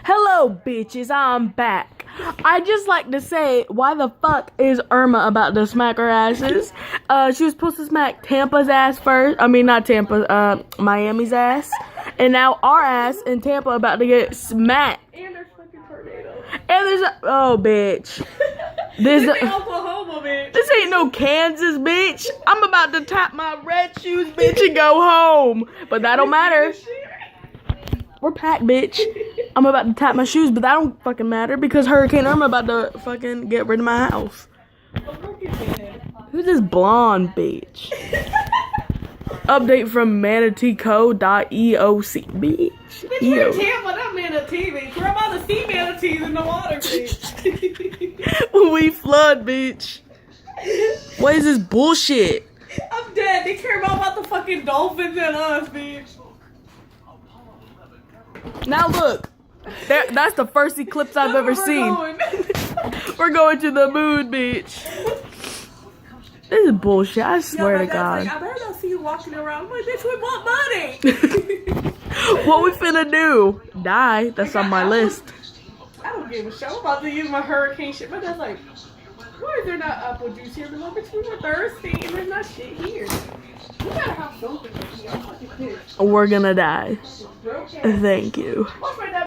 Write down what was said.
Hello, bitches, I'm back. I just like to say, why the fuck is Irma about to smack her asses? She was supposed to smack Tampa's ass first. I mean, not Tampa, Miami's ass. And now our ass in Tampa about to get smacked. And there's fucking tornadoes. And there's a, oh, bitch. This ain't Oklahoma, bitch. This ain't no Kansas, bitch. I'm about to tap my red shoes, bitch, and go home. But that don't matter. We're packed, bitch. I'm about to tap my shoes, but that don't fucking matter because Hurricane Irma about to fucking get rid of my house. Who's this blonde bitch? Update from manateeco.eoc, bitch. Bitch, we're in Tampa, not manatee, bitch. We're about to see manatees in the water, bitch. We flood, bitch. What is this bullshit? I'm dead. They care more about the fucking dolphins than us, bitch. Now look, that's the first eclipse I've ever seen. We're going to the moon, bitch. This is bullshit, I swear to God. Like, I better not see you walking around. I'm like, bitch, we want money. What we finna do? Die, that's on my list. I don't give a shit. I'm about to use my hurricane shit. My dad's like, why is there not apple juice here? But bitch, we were thirsty and there's not shit here. We gotta have something here. I'm fucking pissed. We're gonna die. Thank you.